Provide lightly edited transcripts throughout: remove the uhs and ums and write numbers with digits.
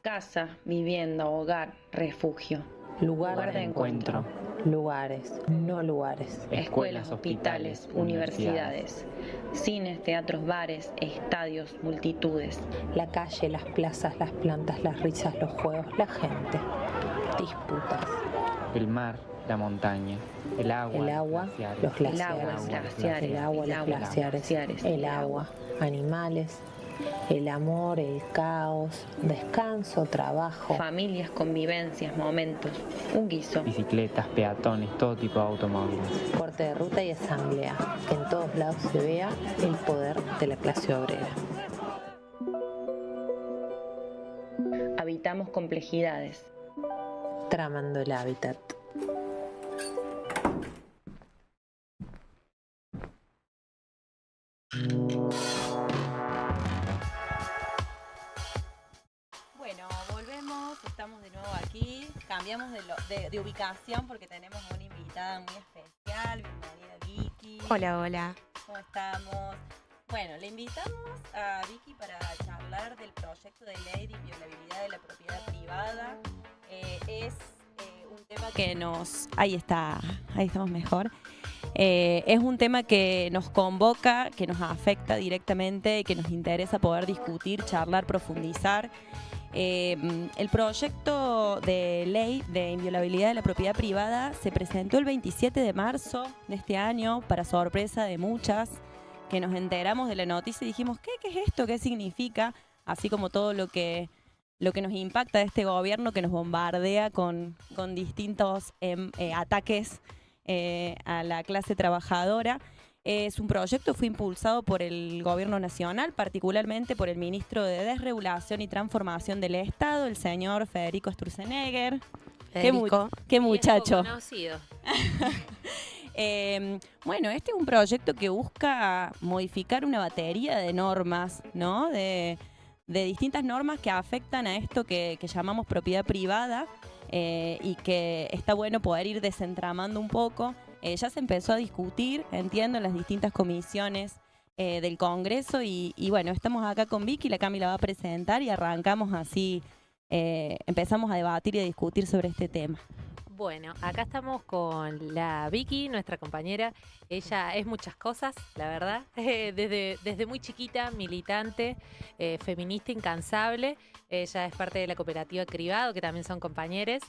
Casa, vivienda, hogar, refugio. Lugar de encuentro. Lugares, no lugares. Escuelas, hospitales, universidades. Cines, teatros, bares, estadios, multitudes. La calle, las plazas, las plantas, las risas, los juegos, la gente. Disputas. El mar, la montaña, el agua, los glaciares, glaciares, el agua, los glaciares, el agua, animales, el amor, el caos, descanso, trabajo. Familias, convivencias, momentos, un guiso. Bicicletas, peatones, todo tipo de automóviles. Corte de ruta y asamblea. Que en todos lados se vea el poder de la clase obrera. Habitamos complejidades. Tramando el hábitat. Bueno, volvemos, estamos de nuevo aquí, cambiamos de ubicación porque tenemos una invitada muy especial. Bienvenida Vicky. Hola, hola. ¿Cómo estamos? Bueno, le invitamos a Vicky para charlar del proyecto de ley de inviolabilidad de la propiedad privada. Es un tema que nos... Ahí estamos mejor. Es un tema que nos convoca, que nos afecta directamente y que nos interesa poder discutir, charlar, profundizar. El proyecto de ley de inviolabilidad de la propiedad privada se presentó el 27 de marzo de este año, para sorpresa de muchas, que nos enteramos de la noticia y dijimos, ¿qué es esto? ¿Qué significa? Así como todo lo que nos impacta de este gobierno que nos bombardea con distintos ataques a la clase trabajadora. Es un proyecto, fue impulsado por el gobierno nacional, particularmente por el ministro de Desregulación y Transformación del Estado, el señor Federico Sturzenegger. Qué muchacho. Conocido. Bueno, este es un proyecto que busca modificar una batería de normas, ¿no? De distintas normas que afectan a esto que llamamos propiedad privada, y que está bueno poder ir desentramando un poco. Ya se empezó a discutir, entiendo, en las distintas comisiones del Congreso y bueno, estamos acá con Vicky, la Cami la va a presentar y arrancamos así, empezamos a debatir y a discutir sobre este tema. Bueno, acá estamos con la Vicky, nuestra compañera. Ella es muchas cosas, la verdad. Desde muy chiquita, militante, feminista incansable. Ella es parte de la cooperativa Cribado, que también son compañeros.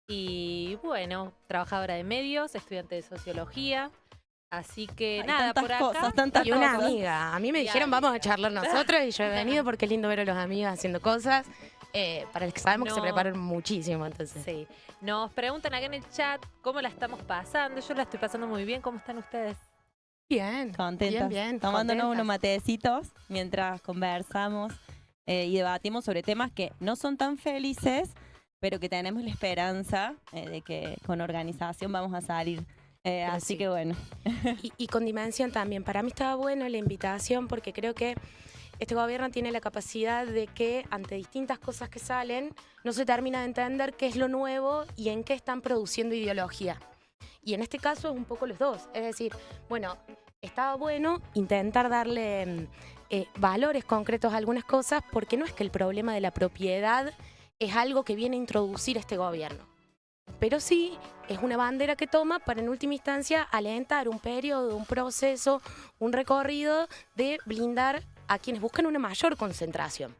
Y bueno, trabajadora de medios, estudiante de sociología. Así que nada, por acá. Tantas Y una cosas. amiga. A mí me dijeron, vamos a charlar nosotros, y yo he venido porque es lindo ver a los amigos haciendo cosas. Para los que sabemos que se preparan muchísimo, entonces. Sí. Nos preguntan acá en el chat cómo la estamos pasando. Yo la estoy pasando muy bien. ¿Cómo están ustedes? Bien. Contentas, Bien, tomándonos contentas. unos matecitos mientras conversamos y debatimos sobre temas que no son tan felices, pero que tenemos la esperanza de que con organización vamos a salir. Así sí. que bueno. Y con dimensión también. Para mí estaba bueno la invitación porque creo que este gobierno tiene la capacidad de que ante distintas cosas que salen no se termina de entender qué es lo nuevo y en qué están produciendo ideología. Y en este caso es un poco los dos. Es decir, bueno, estaba bueno intentar darle valores concretos a algunas cosas, porque no es que el problema de la propiedad es algo que viene a introducir este gobierno. Pero sí es una bandera que toma para en última instancia alentar un periodo, un proceso, un recorrido de blindar a quienes buscan una mayor concentración.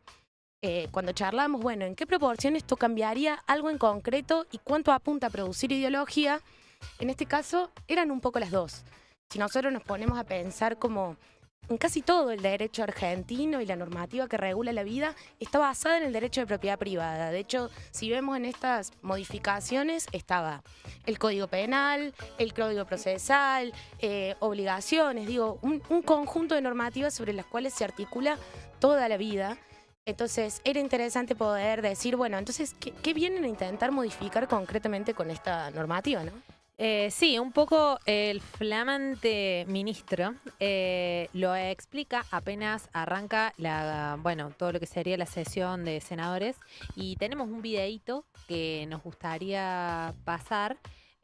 Cuando charlamos, bueno, ¿en qué proporción esto cambiaría algo en concreto y cuánto apunta a producir ideología? En este caso eran un poco las dos. Si nosotros nos ponemos a pensar como en casi todo el derecho argentino y la normativa que regula la vida está basada en el derecho de propiedad privada. De hecho, si vemos en estas modificaciones, estaba el Código Penal, el Código Procesal, obligaciones, digo, un conjunto de normativas sobre las cuales se articula toda la vida. Entonces, era interesante poder decir, bueno, entonces, ¿qué vienen a intentar modificar concretamente con esta normativa, no? Sí, un poco el flamante ministro lo explica apenas arranca todo lo que sería la sesión de senadores, y tenemos un videíto que nos gustaría pasar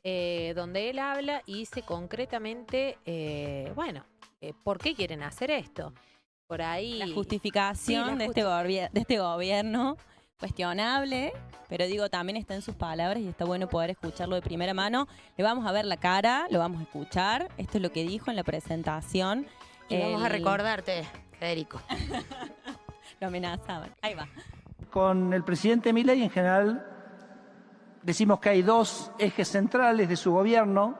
donde él habla y dice concretamente, ¿por qué quieren hacer esto? Por ahí La justificación Sí, de este gobierno cuestionable, pero digo, también está en sus palabras y está bueno poder escucharlo de primera mano. Le vamos a ver la cara, lo vamos a escuchar. Esto es lo que dijo en la presentación. Y vamos a recordarte, Federico. Lo amenazaban. Ahí va. Con el presidente Milei en general decimos que hay dos ejes centrales de su gobierno.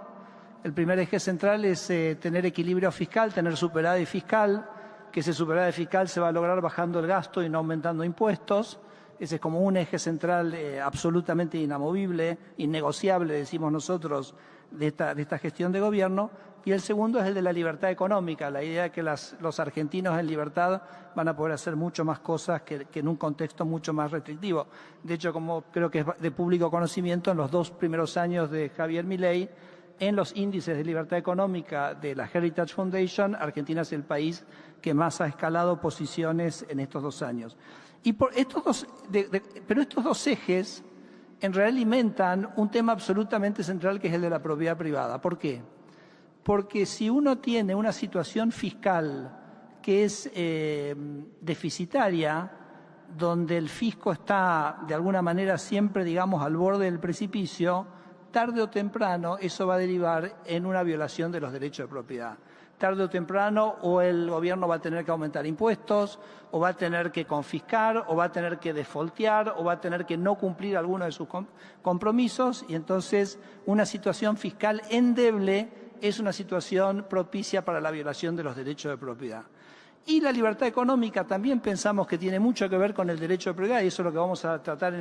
El primer eje central es tener equilibrio fiscal, tener superávit fiscal, que ese superávit fiscal se va a lograr bajando el gasto y no aumentando impuestos. Ese es como un eje central absolutamente inamovible, innegociable, decimos nosotros, de esta gestión de gobierno. Y el segundo es el de la libertad económica, la idea de que los argentinos en libertad van a poder hacer mucho más cosas que en un contexto mucho más restrictivo. De hecho, como creo que es de público conocimiento, en los 2 primeros años de Javier Milei, en los índices de libertad económica de la Heritage Foundation, Argentina es el país que más ha escalado posiciones en estos 2 años. Y por pero estos dos ejes en realidad alimentan un tema absolutamente central que es el de la propiedad privada. ¿Por qué? Porque si uno tiene una situación fiscal que es deficitaria, donde el fisco está de alguna manera siempre, digamos, al borde del precipicio, tarde o temprano eso va a derivar en una violación de los derechos de propiedad. Tarde o temprano o el gobierno va a tener que aumentar impuestos, o va a tener que confiscar, o va a tener que defaultear, o va a tener que no cumplir alguno de sus compromisos, y entonces una situación fiscal endeble es una situación propicia para la violación de los derechos de propiedad. Y la libertad económica también pensamos que tiene mucho que ver con el derecho de propiedad, y eso es lo que vamos a tratar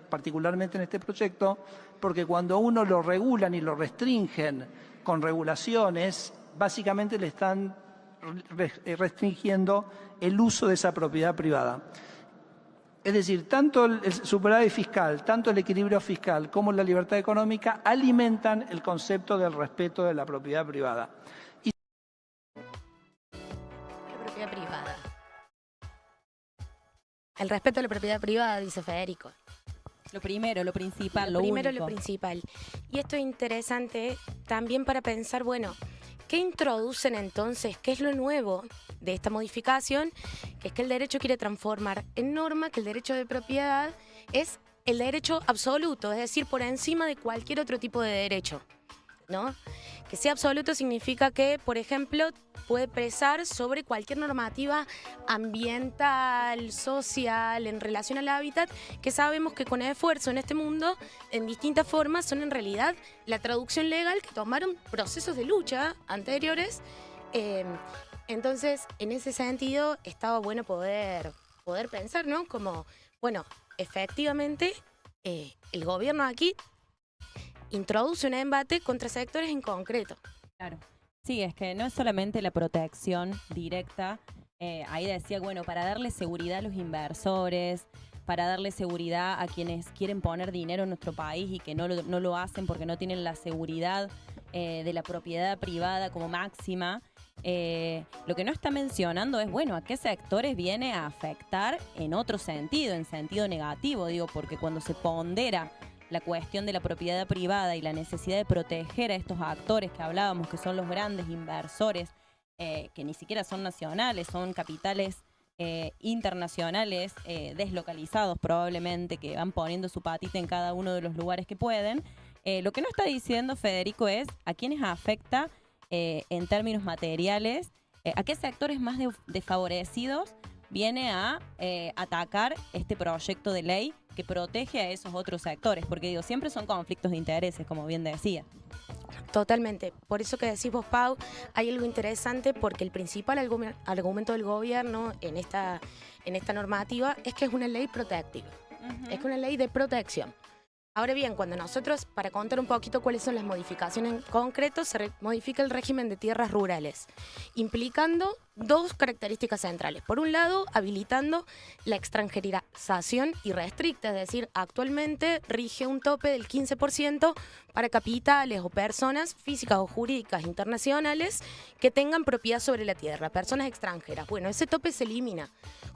particularmente en este proyecto, porque cuando uno lo regulan y lo restringen con regulaciones, básicamente le están restringiendo el uso de esa propiedad privada. Es decir, tanto el superávit fiscal, tanto el equilibrio fiscal como la libertad económica alimentan el concepto del respeto de la propiedad privada. La propiedad privada. El respeto a la propiedad privada, dice Federico. Lo primero, lo principal, lo primero, único. lo principal. Y esto es interesante también para pensar, bueno, ¿qué introducen entonces? ¿Qué es lo nuevo de esta modificación? Que es que el derecho quiere transformar en norma que el derecho de propiedad es el derecho absoluto, es decir, por encima de cualquier otro tipo de derecho, ¿no? Que sea absoluto significa que, por ejemplo, puede pesar sobre cualquier normativa ambiental, social, en relación al hábitat, que sabemos que con esfuerzo en este mundo, en distintas formas, son en realidad la traducción legal que tomaron procesos de lucha anteriores. Entonces, en ese sentido, estaba bueno poder pensar, ¿no? Como, bueno, efectivamente, el gobierno aquí introduce un embate contra sectores en concreto. Claro. Sí, es que no es solamente la protección directa. Ahí decía, bueno, para darle seguridad a los inversores, para darle seguridad a quienes quieren poner dinero en nuestro país y que no lo hacen porque no tienen la seguridad de la propiedad privada como máxima. Lo que no está mencionando es, bueno, a qué sectores viene a afectar en otro sentido, en sentido negativo, digo, porque cuando se pondera la cuestión de la propiedad privada y la necesidad de proteger a estos actores que hablábamos, que son los grandes inversores, que ni siquiera son nacionales, son capitales internacionales, deslocalizados probablemente, que van poniendo su patita en cada uno de los lugares que pueden. Lo que no está diciendo Federico es a quiénes afecta en términos materiales, a qué sectores más desfavorecidos viene a atacar este proyecto de ley que protege a esos otros sectores, porque digo, siempre son conflictos de intereses, como bien decía. Totalmente. Por eso que decís vos, Pau, hay algo interesante, porque el principal argumento del gobierno en esta normativa es que es una ley protectiva, es una ley de protección. Ahora bien, cuando nosotros, para contar un poquito cuáles son las modificaciones en concreto, se modifica el régimen de tierras rurales, implicando dos características centrales. Por un lado, habilitando la extranjerización irrestricta, es decir, actualmente rige un tope del 15% para capitales o personas físicas o jurídicas internacionales que tengan propiedad sobre la tierra, personas extranjeras. Bueno, ese tope se elimina.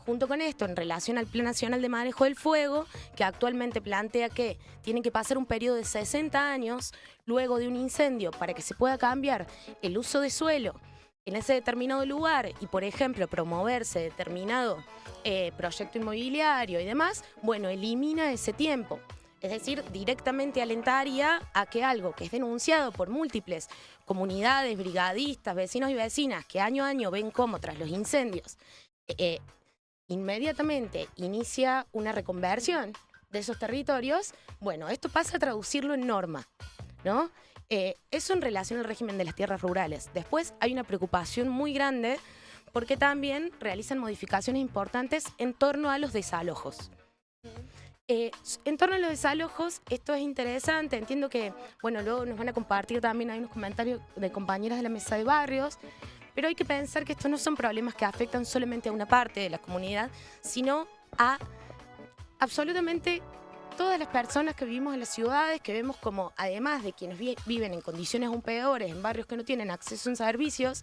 Junto con esto, en relación al Plan Nacional de Manejo del Fuego, que actualmente plantea que tiene que pasar un periodo de 60 años luego de un incendio para que se pueda cambiar el uso de suelo en ese determinado lugar y, por ejemplo, promoverse determinado proyecto inmobiliario y demás, bueno, elimina ese tiempo. Es decir, directamente alentaría a que algo que es denunciado por múltiples comunidades, brigadistas, vecinos y vecinas, que año a año ven cómo tras los incendios inmediatamente inicia una reconversión de esos territorios, bueno, esto pasa a traducirlo en norma, ¿no? Eso en relación al régimen de las tierras rurales. Después hay una preocupación muy grande porque también realizan modificaciones importantes en torno a los desalojos. En torno a los desalojos, esto es interesante, entiendo que, bueno, luego nos van a compartir también, hay unos comentarios de compañeras de la mesa de barrios, pero hay que pensar que estos no son problemas que afectan solamente a una parte de la comunidad, sino a absolutamente todas las personas que vivimos en las ciudades, que vemos como, además de quienes viven en condiciones aún peores, en barrios que no tienen acceso a servicios,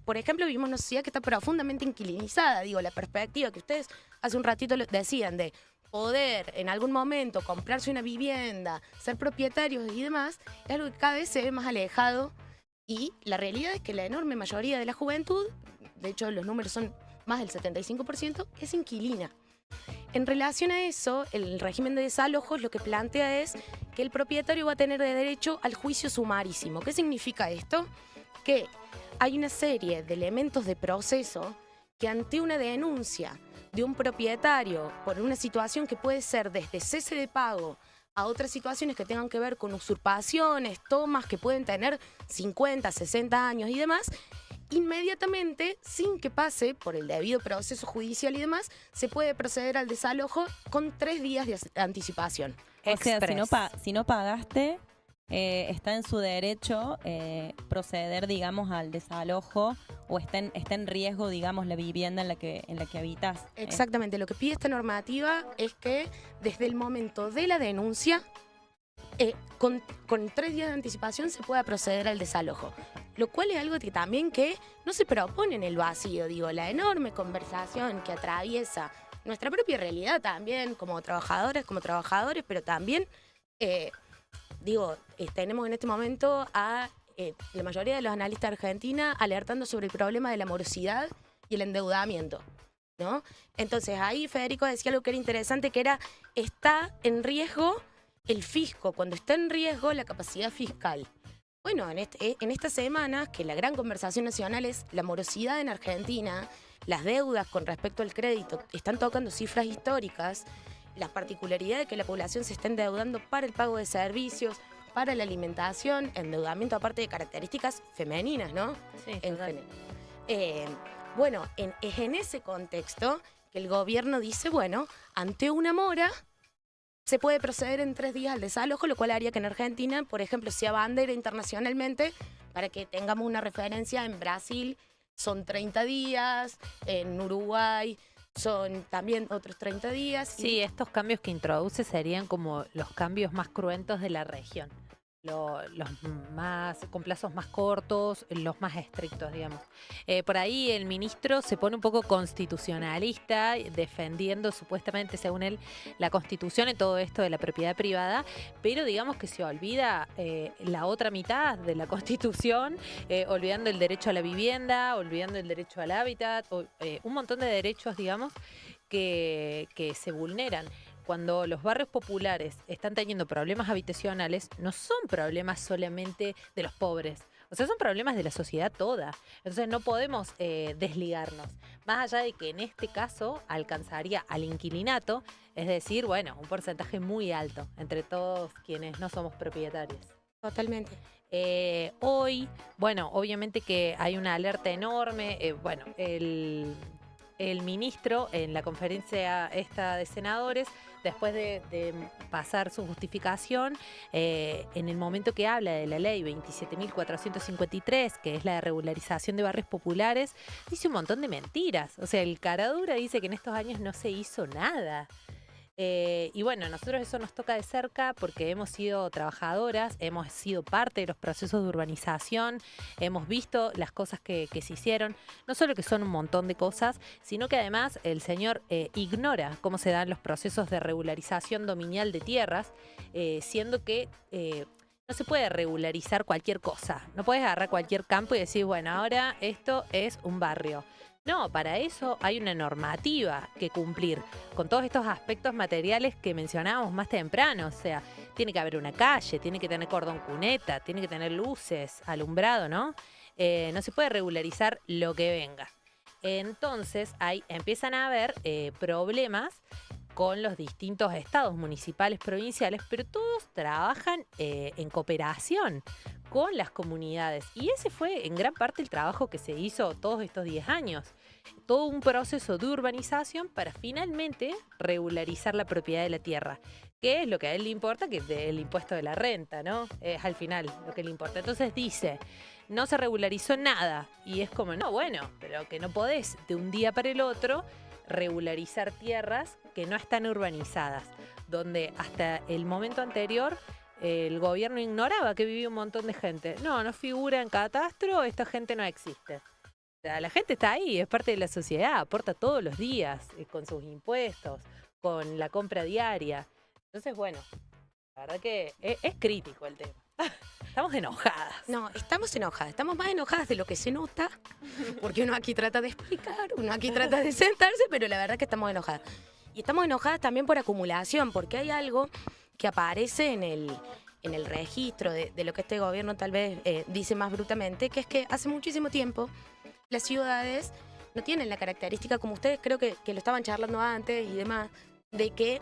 por ejemplo, vivimos en una sociedad que está profundamente inquilinizada. Digo, la perspectiva que ustedes hace un ratito decían de poder en algún momento comprarse una vivienda, ser propietarios y demás, es algo que cada vez se ve más alejado. Y la realidad es que la enorme mayoría de la juventud, de hecho los números son más del 75%, es inquilina. En relación a eso, el régimen de desalojos lo que plantea es que el propietario va a tener derecho al juicio sumarísimo. ¿Qué significa esto? Que hay una serie de elementos de proceso que ante una denuncia de un propietario por una situación que puede ser desde cese de pago a otras situaciones que tengan que ver con usurpaciones, tomas que pueden tener 50, 60 años y demás, inmediatamente, sin que pase por el debido proceso judicial y demás, se puede proceder al desalojo con 3 días de anticipación. O sea, si no pagaste, está en su derecho proceder, digamos, al desalojo o está en riesgo, digamos, la vivienda en la que habitas. Exactamente. Lo que pide esta normativa es que desde el momento de la denuncia, con 3 días de anticipación se pueda proceder al desalojo. Lo cual es algo que también que no se propone en el vacío. Digo, la enorme conversación que atraviesa nuestra propia realidad también como trabajadoras, como trabajadores, pero también... tenemos en este momento a la mayoría de los analistas de Argentina alertando sobre el problema de la morosidad y el endeudamiento, ¿no? Entonces ahí Federico decía algo que era interesante, que era, está en riesgo el fisco, cuando está en riesgo la capacidad fiscal. Bueno, en estas semanas, que la gran conversación nacional es la morosidad en Argentina, las deudas con respecto al crédito están tocando cifras históricas, la particularidad de que la población se está endeudando para el pago de servicios, para la alimentación, endeudamiento aparte de características femeninas, ¿no? Sí, en general. Bueno, es en ese contexto que el gobierno dice, bueno, ante una mora se puede proceder en 3 días al desalojo, lo cual haría que en Argentina, por ejemplo, sea bandera internacionalmente, para que tengamos una referencia, en Brasil son 30 días, en Uruguay son también otros 30 días. Sí, estos cambios que introduce serían como los cambios más cruentos de la región. Los más con plazos más cortos, los más estrictos, digamos. Por ahí el ministro se pone un poco constitucionalista, defendiendo supuestamente, según él, la Constitución y todo esto de la propiedad privada, pero digamos que se olvida la otra mitad de la Constitución, olvidando el derecho a la vivienda, olvidando el derecho al hábitat, un montón de derechos, digamos, que se vulneran. Cuando los barrios populares están teniendo problemas habitacionales, no son problemas solamente de los pobres. O sea, son problemas de la sociedad toda. Entonces no podemos desligarnos. Más allá de que en este caso alcanzaría al inquilinato, es decir, bueno, un porcentaje muy alto entre todos quienes no somos propietarios. Totalmente. Hoy, bueno, obviamente que hay una alerta enorme. El ministro en la conferencia esta de senadores, después de pasar su justificación, en el momento que habla de la ley 27.453, que es la de regularización de barrios populares, dice un montón de mentiras. O sea, el caradura dice que en estos años no se hizo nada. Y bueno, nosotros eso nos toca de cerca porque hemos sido trabajadoras, hemos sido parte de los procesos de urbanización, hemos visto las cosas que se hicieron, no solo que son un montón de cosas, sino que además el señor ignora cómo se dan los procesos de regularización dominial de tierras, siendo que no se puede regularizar cualquier cosa. No puedes agarrar cualquier campo y decir, bueno, ahora esto es un barrio. No, para eso hay una normativa que cumplir con todos estos aspectos materiales que mencionábamos más temprano. O sea, tiene que haber una calle, tiene que tener cordón cuneta, tiene que tener luces, alumbrado, ¿no? No se puede regularizar lo que venga. Entonces, ahí empiezan a haber problemas con los distintos estados municipales, provinciales, pero todos trabajan en cooperación con las comunidades. Y ese fue en gran parte el trabajo que se hizo todos estos 10 años. Todo un proceso de urbanización para finalmente regularizar la propiedad de la tierra, que es lo que a él le importa, que es el impuesto de la renta, ¿no? Es al final lo que le importa. Entonces dice, no se regularizó nada. Y es como, no, bueno, pero que no podés de un día para el otro regularizar tierras que no están urbanizadas, donde hasta el momento anterior el gobierno ignoraba que vivía un montón de gente. No figura en catastro, esta gente no existe. O sea, la gente está ahí, es parte de la sociedad, aporta todos los días con sus impuestos, con la compra diaria. Entonces, bueno, la verdad que es crítico el tema. Estamos enojadas. No, estamos enojadas. Estamos más enojadas de lo que se nota, porque uno aquí trata de explicar, uno aquí trata de sentarse, pero la verdad es que estamos enojadas. Y estamos enojadas también por acumulación, porque hay algo que aparece en el registro de lo que este gobierno tal vez dice más brutalmente, que es que hace muchísimo tiempo las ciudades no tienen la característica, como ustedes creo que lo estaban charlando antes y demás, de que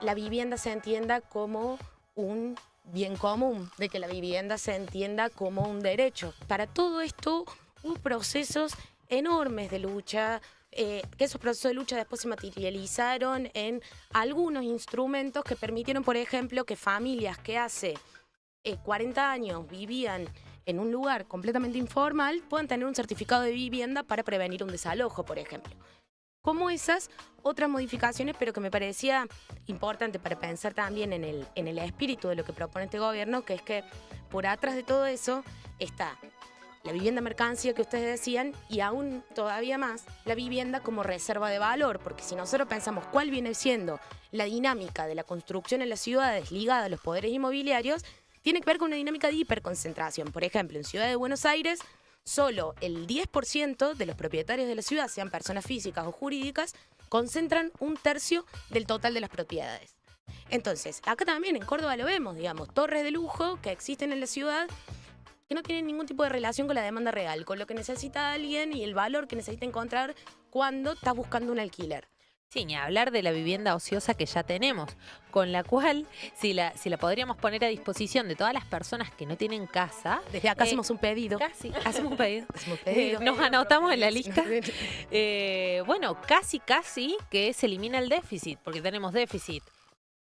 la vivienda se entienda como un bien común, de que la vivienda se entienda como un derecho. Para todo esto hubo procesos enormes de lucha, que esos procesos de lucha después se materializaron en algunos instrumentos que permitieron, por ejemplo, que familias que hace 40 años vivían en un lugar completamente informal puedan tener un certificado de vivienda para prevenir un desalojo, por ejemplo. Como esas otras modificaciones, pero que me parecía importante para pensar también en el espíritu de lo que propone este gobierno, que es que por atrás de todo eso está la vivienda mercancía que ustedes decían y aún todavía más la vivienda como reserva de valor, porque si nosotros pensamos cuál viene siendo la dinámica de la construcción en las ciudades ligada a los poderes inmobiliarios, tiene que ver con una dinámica de hiperconcentración. Por ejemplo, en Ciudad de Buenos Aires, solo el 10% de los propietarios de la ciudad, sean personas físicas o jurídicas, concentran 1/3 del total de las propiedades. Entonces, acá también en Córdoba lo vemos, digamos, torres de lujo que existen en la ciudad que no tienen ningún tipo de relación con la demanda real, con lo que necesita alguien y el valor que necesita encontrar cuando estás buscando un alquiler. Sí, ni hablar de la vivienda ociosa que ya tenemos, con la cual, si la podríamos poner a disposición de todas las personas que no tienen casa. Desde acá hacemos un pedido. Casi, hacemos un pedido. Hacemos un pedido. Nos anotamos en la lista. Bueno, casi que se elimina el déficit, porque tenemos déficit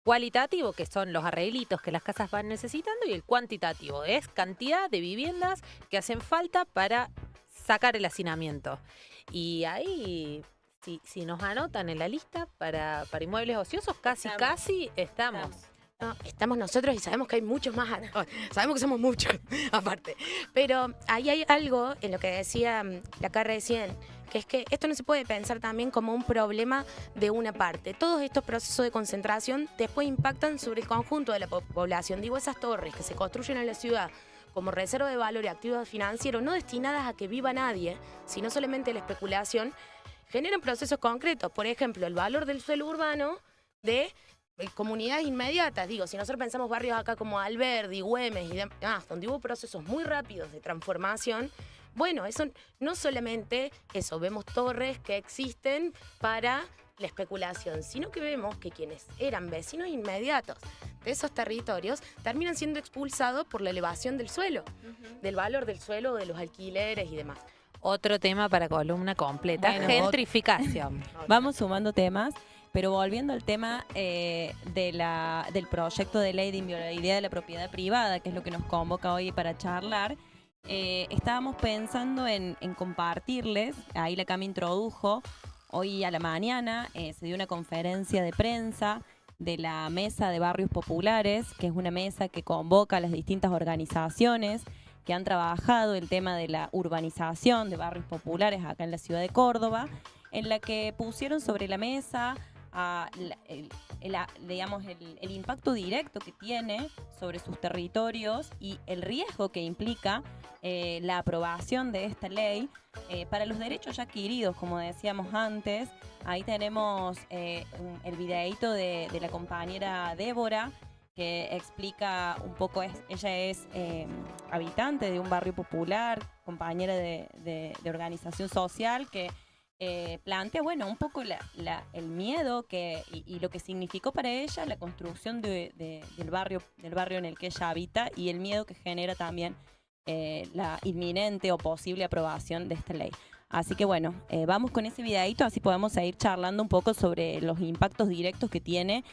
cualitativo, que son los arreglitos que las casas van necesitando, y el cuantitativo es cantidad de viviendas que hacen falta para sacar el hacinamiento. Y ahí, si nos anotan en la lista para inmuebles ociosos, casi estamos. No, estamos nosotros y sabemos que hay muchos más. Sabemos que somos muchos, aparte. Pero ahí hay algo en lo que decía la Carra recién, que es que esto no se puede pensar también como un problema de una parte. Todos estos procesos de concentración después impactan sobre el conjunto de la población. Digo, esas torres que se construyen en la ciudad como reserva de valor y activos financieros, no destinadas a que viva nadie, sino solamente a la especulación, generan procesos concretos. Por ejemplo, el valor del suelo urbano de comunidades inmediatas. Digo, si nosotros pensamos barrios acá como Alberdi, Güemes y demás, donde hubo procesos muy rápidos de transformación, bueno, eso no solamente eso, vemos torres que existen para la especulación, sino que vemos que quienes eran vecinos inmediatos de esos territorios terminan siendo expulsados por la elevación del suelo, del valor del suelo, de los alquileres y demás. Otro tema para columna completa, Bueno, gentrificación. Vamos sumando temas, pero volviendo al tema del proyecto de ley de inviolabilidad de la propiedad privada, que es lo que nos convoca hoy para charlar, estábamos pensando en compartirles, ahí la Cami introdujo, hoy a la mañana se dio una conferencia de prensa de la Mesa de Barrios Populares, que es una mesa que convoca a las distintas organizaciones que han trabajado el tema de la urbanización de barrios populares acá en la ciudad de Córdoba, en la que pusieron sobre la mesa a digamos, el impacto directo que tiene sobre sus territorios y el riesgo que implica la aprobación de esta ley para los derechos ya adquiridos, como decíamos antes. Ahí tenemos el videíto de la compañera Débora, que explica un poco, ella es habitante de un barrio popular, compañera de organización social, que plantea, bueno, un poco el miedo y lo que significó para ella la construcción del barrio en el que ella habita, y el miedo que genera también la inminente o posible aprobación de esta ley. Así que bueno, vamos con ese videíto, así podemos seguir charlando un poco sobre los impactos directos que tiene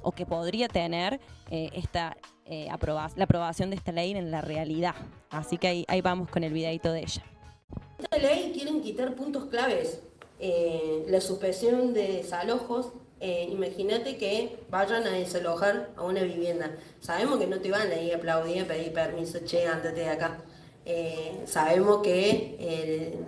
o que podría tener la aprobación de esta ley en la realidad. Así que ahí vamos con el videíto de ella. Esta ley quieren quitar puntos claves, la suspensión de desalojos. Imagínate que vayan a desalojar a una vivienda. Sabemos que no te van a ir a aplaudir, a pedir permiso, che, ándate de acá. Sabemos que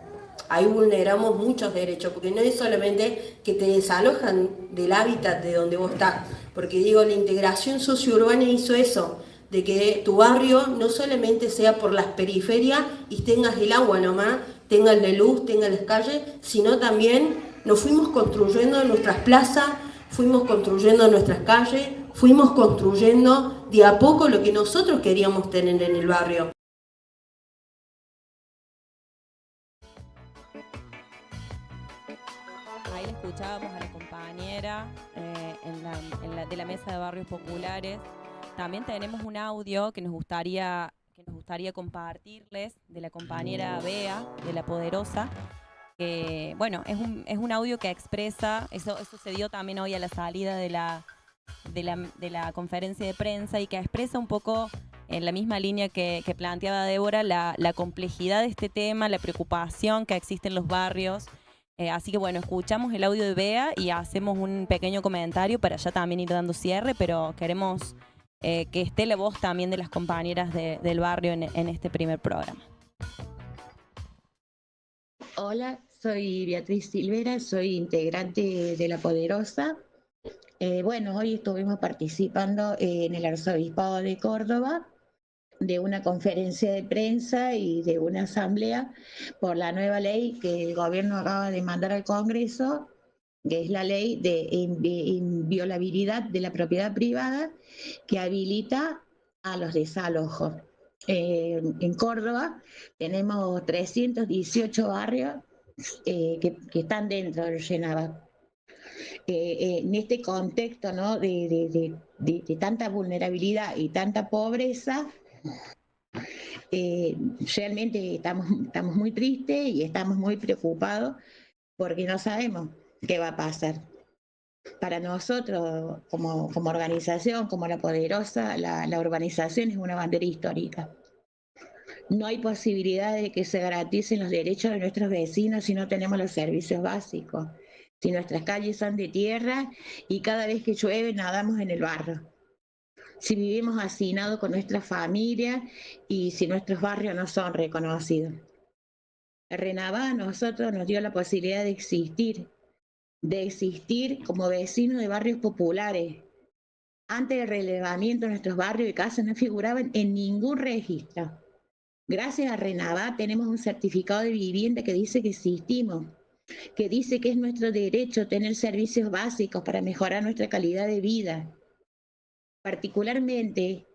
ahí vulneramos muchos derechos, porque no es solamente que te desalojan del hábitat de donde vos estás, porque digo, la integración sociourbana hizo eso, de que tu barrio no solamente sea por las periferias y tengas el agua nomás, tengas la luz, tengas las calles, sino también nos fuimos construyendo nuestras plazas, fuimos construyendo nuestras calles, fuimos construyendo de a poco lo que nosotros queríamos tener en el barrio. Ahí le escuchábamos a la compañera de la Mesa de Barrios Populares. También tenemos un audio que nos gustaría compartirles, de la compañera Bea, de La Poderosa, que bueno, es un audio que expresa, eso se dio también hoy a la salida de la conferencia de prensa, y que expresa un poco en la misma línea que planteaba Débora, la complejidad de este tema, la preocupación que existe en los barrios. Así que bueno, escuchamos el audio de Bea y hacemos un pequeño comentario para ya también ir dando cierre, pero queremos que esté la voz también de las compañeras del barrio en este primer programa. Hola, soy Beatriz Silvera, soy integrante de La Poderosa. Bueno, hoy estuvimos participando en el Arzobispado de Córdoba de una conferencia de prensa y de una asamblea por la nueva ley que el gobierno acaba de mandar al Congreso, que es la ley de inviolabilidad de la propiedad privada, que habilita a los desalojos. En Córdoba tenemos 318 barrios que están dentro del RENAVA. En este contexto, ¿no?, de tanta vulnerabilidad y tanta pobreza, realmente estamos muy tristes y estamos muy preocupados porque no sabemos qué va a pasar. Para nosotros, como organización, como La Poderosa, la urbanización es una bandera histórica. No hay posibilidad de que se garanticen los derechos de nuestros vecinos si no tenemos los servicios básicos, si nuestras calles son de tierra y cada vez que llueve nadamos en el barro, si vivimos hacinados con nuestra familia y si nuestros barrios no son reconocidos. El RENAVA a nosotros nos dio la posibilidad de existir como vecinos de barrios populares. Antes del relevamiento, nuestros barrios y casas no figuraban en ningún registro. Gracias a RENAVA tenemos un certificado de vivienda que dice que existimos, que dice que es nuestro derecho tener servicios básicos para mejorar nuestra calidad de vida. Particularmente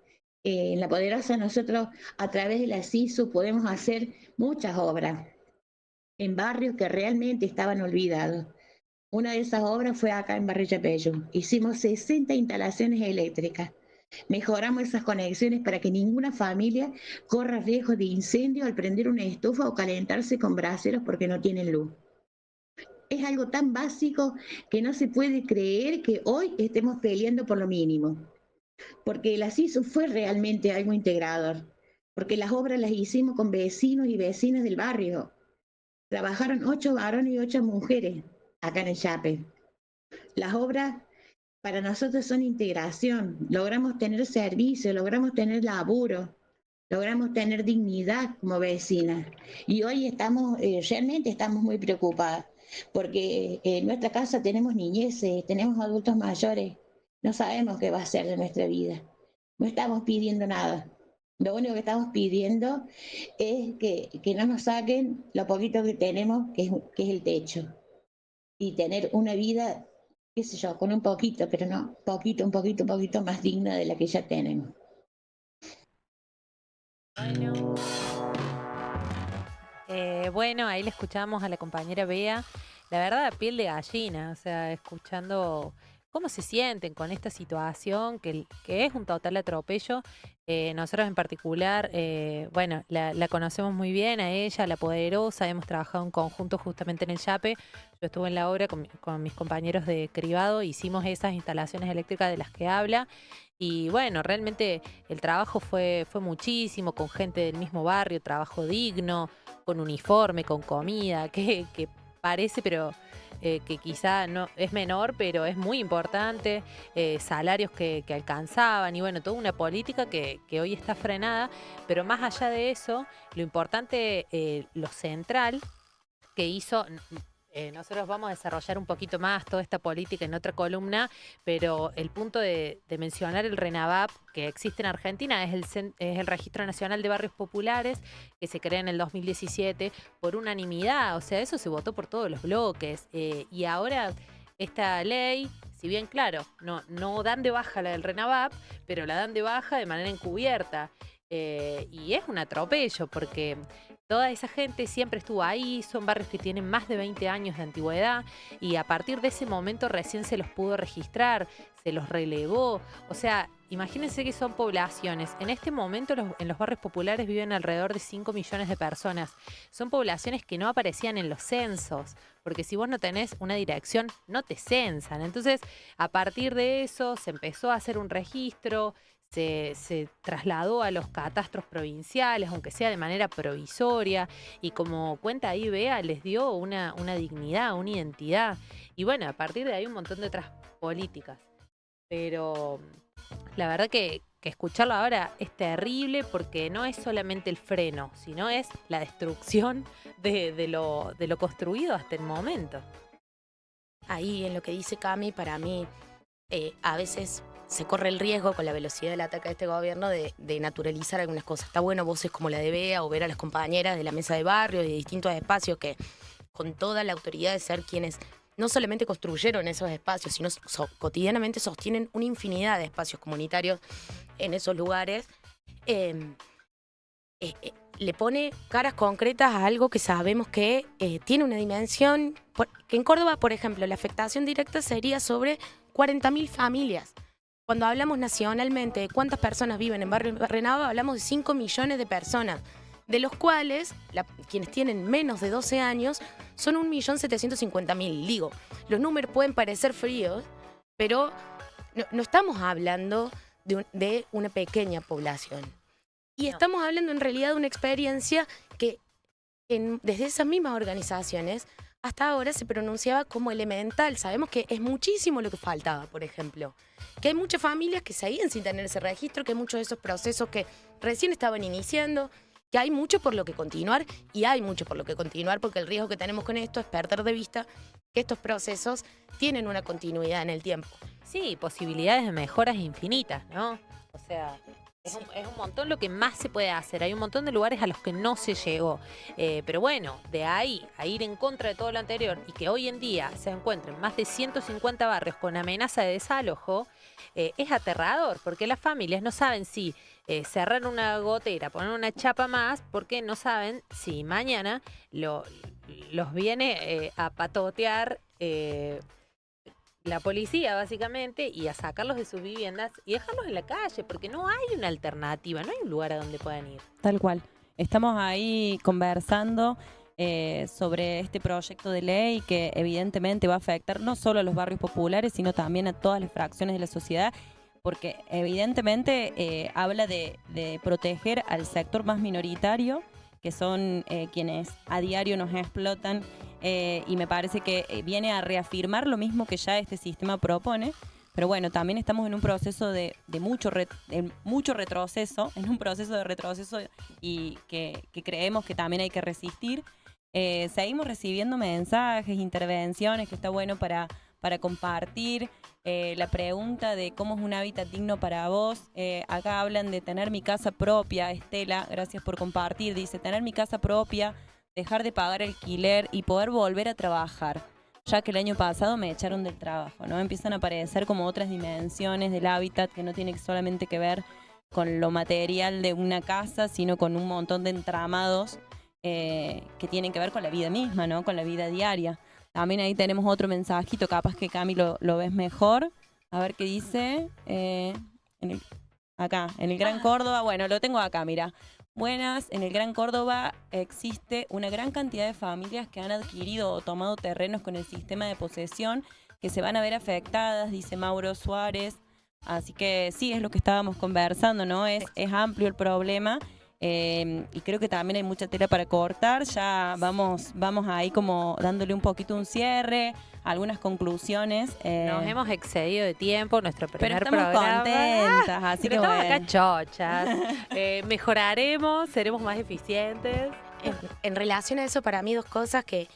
en La Poderosa nosotros a través de la CISU podemos hacer muchas obras en barrios que realmente estaban olvidados. Una de esas obras fue acá en Barrio Yapeyú. Hicimos 60 instalaciones eléctricas. Mejoramos esas conexiones para que ninguna familia corra riesgo de incendio al prender una estufa o calentarse con braseros porque no tienen luz. Es algo tan básico que no se puede creer que hoy estemos peleando por lo mínimo. Porque la CISU fue realmente algo integrador. Porque las obras las hicimos con vecinos y vecinas del barrio. Trabajaron 8 varones y 8 mujeres acá en el Yape. Las obras para nosotros son integración. Logramos tener servicio, logramos tener laburo, logramos tener dignidad como vecinas. Y hoy realmente estamos muy preocupadas. porque en nuestra casa tenemos niñeces, tenemos adultos mayores, no sabemos qué va a ser de nuestra vida. No estamos pidiendo nada. Lo único que estamos pidiendo es que no nos saquen lo poquito que tenemos, que es el techo. Y tener una vida, qué sé yo, con un poquito, pero no, un poquito más digna de la que ya tenemos. Bueno, ahí le escuchamos a la compañera Bea. La verdad, piel de gallina, o sea, escuchando cómo se sienten con esta situación, que es un total atropello. Nosotros en particular, bueno, la conocemos muy bien a ella, la poderosa, hemos trabajado en conjunto justamente en el Yape. Yo estuve en la obra con mis compañeros de cribado, hicimos esas instalaciones eléctricas de las que habla. Y bueno, realmente el trabajo fue muchísimo, con gente del mismo barrio, trabajo digno, con uniforme, con comida, que parece, pero que quizá no es menor, pero es muy importante, salarios que alcanzaban y bueno, toda una política que hoy está frenada, pero más allá de eso, lo importante, lo central que hizo... nosotros vamos a desarrollar un poquito más toda esta política en otra columna, pero el punto de mencionar el RENAVAP que existe en Argentina es el Registro Nacional de Barrios Populares, que se crea en el 2017 por unanimidad, o sea, eso se votó por todos los bloques, y ahora esta ley, si bien claro, no dan de baja la del RENAVAP, pero la dan de baja de manera encubierta, y es un atropello porque... Toda esa gente siempre estuvo ahí, son barrios que tienen más de 20 años de antigüedad y a partir de ese momento recién se los pudo registrar, se los relevó. O sea, imagínense que son poblaciones. En este momento en los barrios populares viven alrededor de 5 millones de personas. Son poblaciones que no aparecían en los censos, porque si vos no tenés una dirección, no te censan. Entonces, a partir de eso se empezó a hacer un registro, se trasladó a los catastros provinciales, aunque sea de manera provisoria, y como cuenta ahí Bea, les dio una dignidad, una identidad. Y bueno, a partir de ahí un montón de otras políticas. Pero la verdad que escucharlo ahora es terrible porque no es solamente el freno, sino es la destrucción de lo construido hasta el momento. Ahí en lo que dice Cami, para mí, a veces... se corre el riesgo con la velocidad del ataque de este gobierno de naturalizar algunas cosas. Está bueno voces como la de Bea o ver a las compañeras de la mesa de barrio, de distintos espacios que con toda la autoridad de ser quienes no solamente construyeron esos espacios, sino cotidianamente sostienen una infinidad de espacios comunitarios en esos lugares, le pone caras concretas a algo que sabemos que tiene una dimensión, que en Córdoba, por ejemplo, la afectación directa sería sobre 40.000 familias. Cuando hablamos nacionalmente de cuántas personas viven en Barrio RENAVAP, hablamos de 5 millones de personas, de los cuales quienes tienen menos de 12 años son 1.750.000. Digo, los números pueden parecer fríos, pero no estamos hablando de una pequeña población. Y estamos hablando en realidad de una experiencia que desde esas mismas organizaciones hasta ahora se pronunciaba como elemental. Sabemos que es muchísimo lo que faltaba, por ejemplo. Que hay muchas familias que seguían sin tener ese registro, que hay muchos de esos procesos que recién estaban iniciando, que hay mucho por lo que continuar, y hay mucho por lo que continuar, porque el riesgo que tenemos con esto es perder de vista que estos procesos tienen una continuidad en el tiempo. Sí, posibilidades de mejoras infinitas, ¿no? O sea... Es un montón lo que más se puede hacer. Hay un montón de lugares a los que no se llegó. Pero bueno, de ahí a ir en contra de todo lo anterior y que hoy en día se encuentren más de 150 barrios con amenaza de desalojo, es aterrador porque las familias no saben si cerrar una gotera, poner una chapa más, porque no saben si mañana los viene a patotear la policía básicamente y a sacarlos de sus viviendas y dejarlos en la calle porque no hay una alternativa, no hay un lugar a donde puedan ir. Tal cual. Estamos ahí conversando sobre este proyecto de ley que evidentemente va a afectar no solo a los barrios populares, sino también a todas las fracciones de la sociedad, porque evidentemente habla de proteger al sector más minoritario, que son quienes a diario nos explotan, y me parece que viene a reafirmar lo mismo que ya este sistema propone. Pero bueno, también estamos en un proceso de mucho retroceso, en un proceso de retroceso y que creemos que también hay que resistir. Seguimos recibiendo mensajes, intervenciones, que está bueno para compartir. La pregunta de cómo es un hábitat digno para vos. Acá hablan de tener mi casa propia. Estela, gracias por compartir. Dice, tener mi casa propia, dejar de pagar alquiler y poder volver a trabajar, ya que el año pasado me echaron del trabajo, ¿no? Empiezan a aparecer como otras dimensiones del hábitat que no tiene solamente que ver con lo material de una casa, sino con un montón de entramados que tienen que ver con la vida misma, ¿no? Con la vida diaria. También ahí tenemos otro mensajito, capaz que Cami lo ves mejor. A ver qué dice. Acá, en el Gran Córdoba. Bueno, lo tengo acá, mira. Buenas, en el Gran Córdoba existe una gran cantidad de familias que han adquirido o tomado terrenos con el sistema de posesión que se van a ver afectadas, dice Mauro Suárez. Así que sí, es lo que estábamos conversando, ¿no? Es amplio el problema. Y creo que también hay mucha tela para cortar. Ya vamos ahí como dándole un poquito un cierre, algunas conclusiones. Nos hemos excedido de tiempo, nuestro primer pero estamos programa. contentas, así pero que estamos bueno. acá chochas. Mejoraremos, seremos más eficientes. En relación a eso, para mí 2 cosas que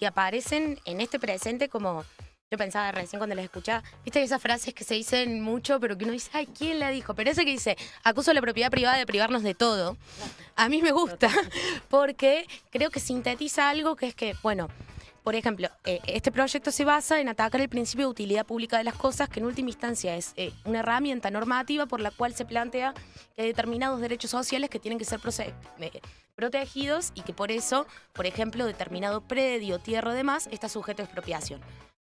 aparecen en este presente como... Yo pensaba recién cuando les escuchaba, viste esas frases que se dicen mucho, pero que uno dice, ay, ¿quién la dijo? Pero ese que dice, acuso a la propiedad privada de privarnos de todo, a mí me gusta, porque creo que sintetiza algo que es que, bueno, por ejemplo, este proyecto se basa en atacar el principio de utilidad pública de las cosas, que en última instancia es una herramienta normativa por la cual se plantea que hay determinados derechos sociales que tienen que ser protegidos y que por eso, por ejemplo, determinado predio, tierra o demás, está sujeto a expropiación.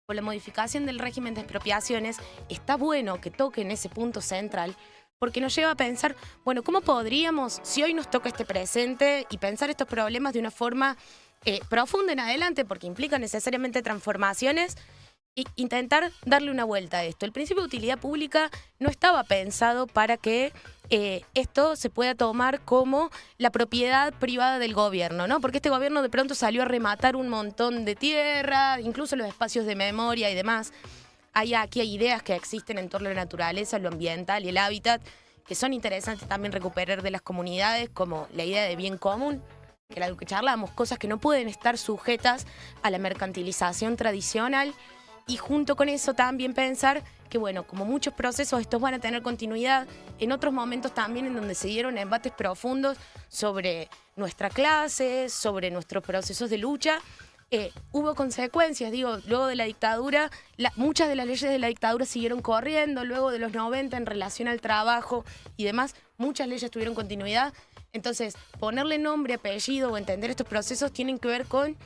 Con la modificación del régimen de expropiaciones, está bueno que toquen ese punto central, porque nos lleva a pensar, bueno, ¿cómo podríamos, si hoy nos toca este presente, y pensar estos problemas de una forma profunda en adelante, porque implica necesariamente transformaciones, e intentar darle una vuelta a esto? El principio de utilidad pública no estaba pensado para que esto se pueda tomar como la propiedad privada del gobierno, ¿no? Porque este gobierno de pronto salió a rematar un montón de tierra, incluso los espacios de memoria y demás. Aquí hay ideas que existen en torno a la naturaleza, lo ambiental y el hábitat, que son interesantes también recuperar de las comunidades, como la idea de bien común, que era lo que charlamos, cosas que no pueden estar sujetas a la mercantilización tradicional. Y junto con eso también pensar que, bueno, como muchos procesos, estos van a tener continuidad en otros momentos también en donde se dieron embates profundos sobre nuestra clase, sobre nuestros procesos de lucha. Hubo consecuencias, digo, luego de la dictadura, muchas de las leyes de la dictadura siguieron corriendo, luego de los 90 en relación al trabajo y demás, muchas leyes tuvieron continuidad. Entonces, ponerle nombre, apellido o entender estos procesos tienen que ver con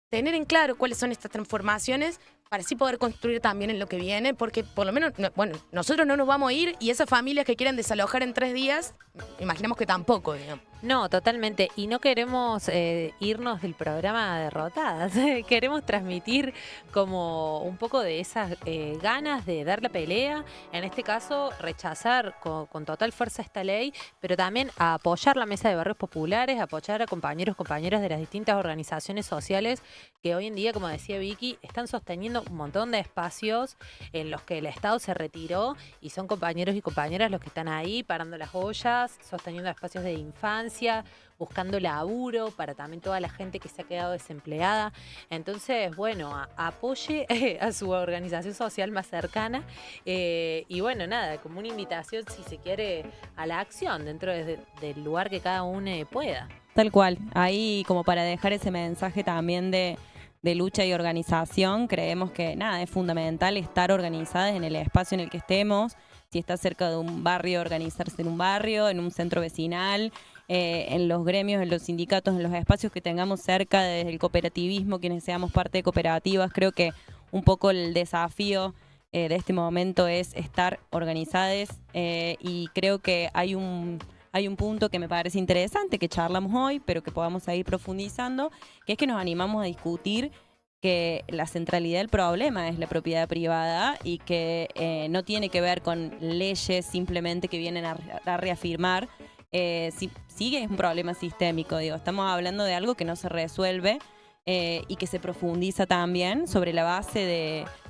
tener en claro cuáles son estas transformaciones para así poder construir también en lo que viene, porque por lo menos, bueno, nosotros no nos vamos a ir y esas familias que quieren desalojar en 3 días, imaginamos que tampoco, digamos. No, totalmente. Y no queremos irnos del programa derrotadas. Queremos transmitir como un poco de esas ganas de dar la pelea. En este caso, rechazar con total fuerza esta ley, pero también a apoyar la Mesa de Barrios Populares, apoyar a compañeros, compañeras de las distintas organizaciones sociales que hoy en día, como decía Vicky, están sosteniendo un montón de espacios en los que el Estado se retiró y son compañeros y compañeras los que están ahí parando las ollas, sosteniendo espacios de infancia, buscando laburo para también toda la gente que se ha quedado desempleada. Entonces, bueno, apoye a su organización social más cercana y bueno, nada, como una invitación, si se quiere, a la acción dentro del lugar que cada uno pueda. Tal cual, ahí como para dejar ese mensaje también de lucha y organización, creemos que nada, es fundamental estar organizadas en el espacio en el que estemos. Si está cerca de un barrio, organizarse en un barrio, en un centro vecinal, en los gremios, en los sindicatos, en los espacios que tengamos cerca, desde el cooperativismo, quienes seamos parte de cooperativas. Creo que un poco el desafío de este momento es estar organizadas y creo que hay un punto que me parece interesante, que charlamos hoy, pero que podamos seguir profundizando, que es que nos animamos a discutir que la centralidad del problema es la propiedad privada y que no tiene que ver con leyes simplemente que vienen a reafirmar. Sigue es un problema sistémico, digo, estamos hablando de algo que no se resuelve y que se profundiza también sobre la base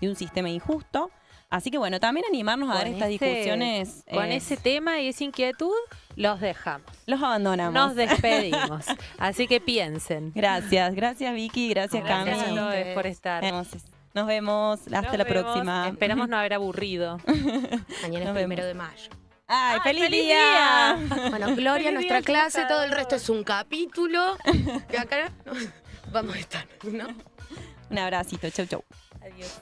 de un sistema injusto. Así que bueno, también animarnos a dar estas discusiones. Con ese tema y esa inquietud, Los dejamos. Los abandonamos. Nos despedimos. Así que piensen. Gracias Vicky, gracias Cami. Gracias a todos por estar. Nos vemos hasta la próxima. Esperamos no haber aburrido. Mañana es 1 de mayo. ¡Ay, feliz día! Bueno, Gloria, nuestra clase, todo el resto es un capítulo. Y acá vamos a estar, ¿no? Un abracito, chau. Adiós.